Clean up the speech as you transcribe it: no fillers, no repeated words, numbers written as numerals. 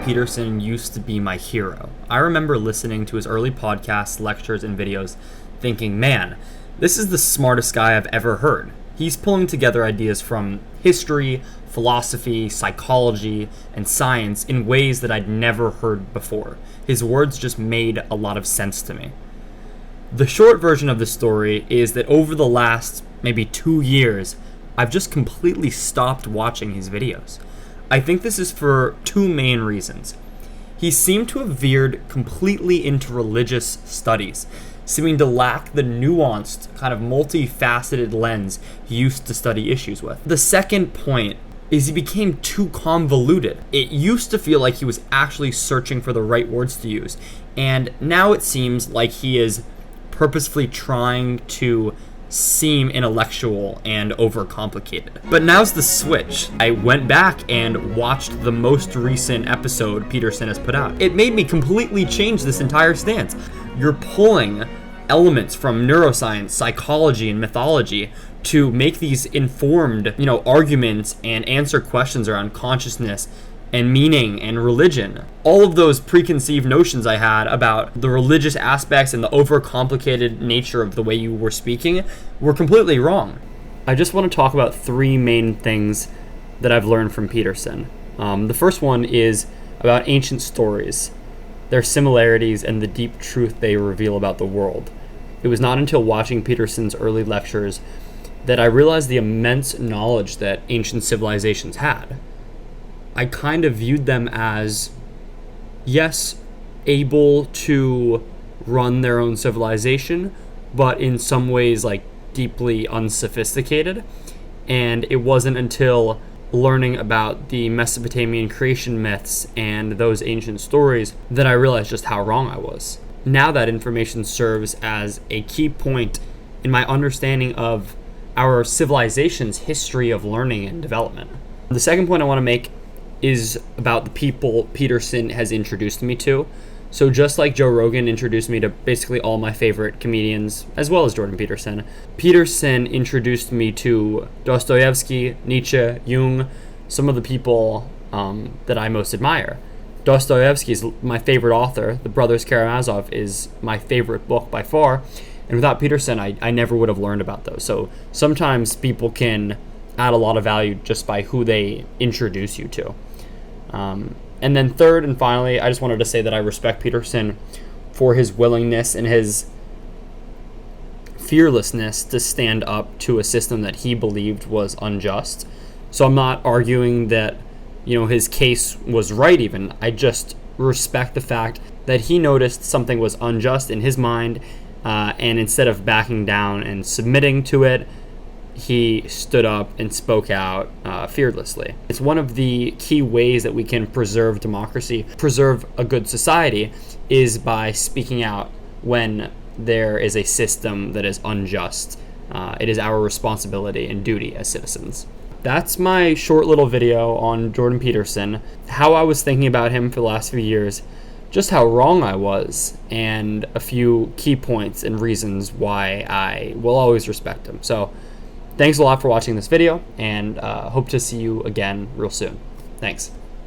Peterson used to be my hero. I remember listening to his early podcasts, lectures, and videos thinking, man, this is the smartest guy I've ever heard. He's pulling together ideas from history, philosophy, psychology, and science in ways that I'd never heard before. His words just made a lot of sense to me. The short version of the story is that over the last maybe 2 years, I've just completely stopped watching his videos. I think this is for two main reasons. He seemed to have veered completely into religious studies, seeming to lack the nuanced, kind of multifaceted lens he used to study issues with. The second point is he became too convoluted. It used to feel like he was actually searching for the right words to use, and now it seems like he is purposefully trying to seem intellectual and overcomplicated. But now's the switch. I went back and watched the most recent episode Peterson has put out. It made me completely change this entire stance. You're pulling elements from neuroscience, psychology, and mythology to make these informed, arguments and answer questions around consciousness and meaning and religion. All of those preconceived notions I had about the religious aspects and the overcomplicated nature of the way you were speaking were completely wrong. I just want to talk about three main things that I've learned from Peterson. The first one is about ancient stories, their similarities, and the deep truth they reveal about the world. It was not until watching Peterson's early lectures that I realized the immense knowledge that ancient civilizations had. I kind of viewed them as, yes, able to run their own civilization, but in some ways like deeply unsophisticated. And it wasn't until learning about the Mesopotamian creation myths and those ancient stories that I realized just how wrong I was. Now that information serves as a key point in my understanding of our civilization's history of learning and development. The second point I want to make is about the people Peterson has introduced me to. So just like Joe Rogan introduced me to basically all my favorite comedians, as well as Jordan Peterson, Peterson introduced me to Dostoevsky, Nietzsche, Jung, some of the people that I most admire. Dostoevsky is my favorite author. The Brothers Karamazov is my favorite book by far. And without Peterson, I never would have learned about those. So sometimes people can add a lot of value just by who they introduce you to. And then third and finally, I just wanted to say that I respect Peterson for his willingness and his fearlessness to stand up to a system that he believed was unjust. So I'm not arguing that, his case was right even. I just respect the fact that he noticed something was unjust in his mind, and instead of backing down and submitting to it, he stood up and spoke out fearlessly. It's one of the key ways that we can preserve democracy, preserve a good society, is by speaking out when there is a system that is unjust. It is our responsibility and duty as citizens. That's my short little video on Jordan Peterson, how I was thinking about him for the last few years, just how wrong I was, and a few key points and reasons why I will always respect him. So thanks a lot for watching this video, and hope to see you again real soon. Thanks.